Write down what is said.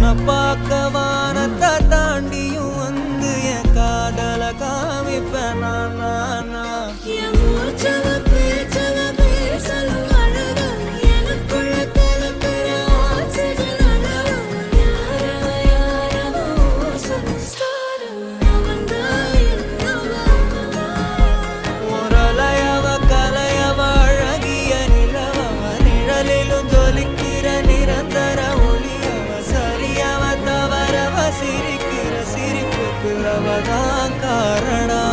உன்னை பார்க்க வானத்தை தாண்டியும் வந்து என் காதல காமிப்பேன் நான் சிரிக்கிற சிரிப்புக்கு அவதான் காரணம்.